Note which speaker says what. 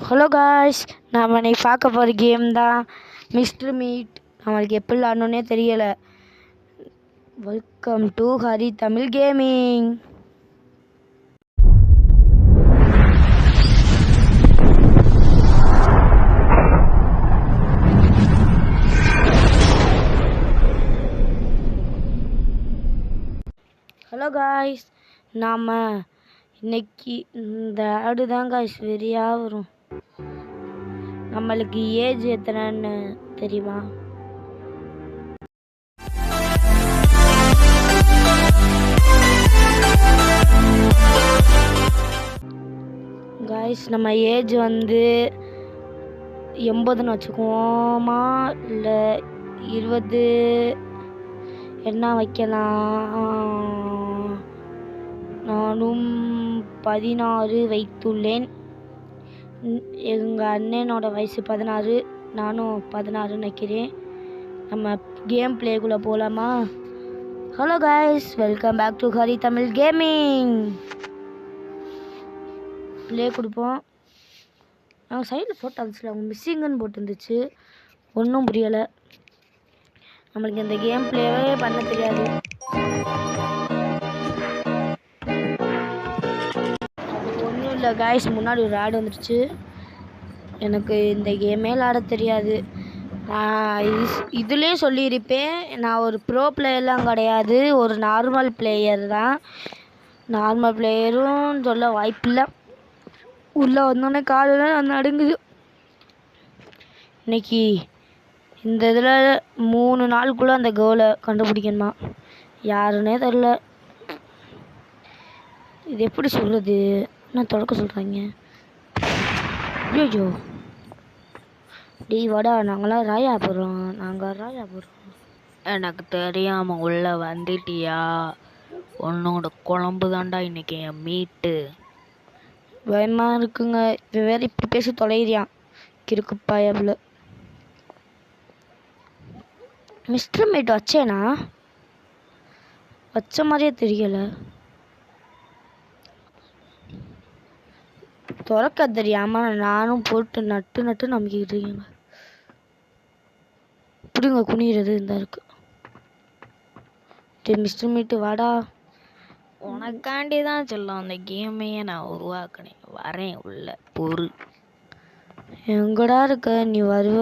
Speaker 1: Hello guys, நாம் இன்னைக்கு பார்க்க போகிற கேம் தான் மிஸ்டர் மீட். நம்மளுக்கு எப்படி விளாடணுன்னே தெரியலை. Welcome to Hari Tamil gaming. Hello guys, நாம் இன்னைக்கு இந்த ஆடு தான் காய்ஸ் வெறியாக வரும். நம்மளுக்கு ஏஜ் எத்தனைன்னு தெரியுமா? காய்ஸ், நம்ம ஏஜ் வந்து 80ன்னு வச்சுக்குவோமா, இல்லை 20 என்ன வைக்கலாம்? நானும் 16 வைத்துள்ளேன். எங்கள் அண்ணனோட வயசு 16, நானும் 16 வைக்கிறேன். நம்ம கேம் பிளேக்குள்ளே போகலாமா? Hello guys, welcome back to Hari Tamil gaming. Play கொடுப்போம். நாங்கள் சைடில் போட்டாச்சு, அவங்க மிஸ்ஸிங்குன்னு போட்டுருந்துச்சு. ஒன்றும் புரியலை. நம்மளுக்கு இந்த கேம் பிளேவே பண்ண தெரியாது. ஒன்றும் இல்லை காய்ஸ், முன்னாடி ஒரு ஆடு வந்துடுச்சு. எனக்கு இந்த கேமே விளாட தெரியாது. நான் இதுலேயே சொல்லியிருப்பேன், நான் ஒரு ப்ரோ பிளேயர்லாம் கிடையாது, ஒரு நார்மல் பிளேயர் தான். நார்மல் பிளேயரும் சொல்ல வாய்ப்பில்லை. உள்ளே வந்தோடனே காலெல்லாம் நடுங்குது. இன்னைக்கு இந்த இதில் 3 நாளுக்குள்ளே அந்த கோலை கண்டுபிடிக்கணுமா? யாருன்னே தெரில. இது எப்படி சொல்கிறது? என்ன தொடக்க சொல்கிறாங்க? ஐயோ டீ வாடா, நாங்களாம் ராயாபுரம்.
Speaker 2: எனக்கு தெரியாமல் உள்ளே வந்துட்டியா? உன்னோட குழம்பு தாண்டா இன்னைக்கு என் மீட்டு.
Speaker 1: பயமாக இருக்குங்க. இப்போ வேறு இப்படி பேசி தொலைறியான் கிறுக்குப்பா. எவ்வளோ மிஸ்டர் மீட் வச்சேனா? வச்ச மாதிரியே தெரியலை. திறக்க தெரியாமல் நானும் போட்டு நட்டு நம்பிக்கிட்டு இருக்கேங்க. இப்படிங்க குனிகிறது இந்த இருக்கு. மிஸ்டர் மீட்டு வாடா.
Speaker 2: உனக்காண்டி தான் சொல்ல அந்த கேமையே நான் உருவாக்கினேன். வரேன் உள்ள பொறு.
Speaker 1: எங்கடா இருக்க? நீ வருவ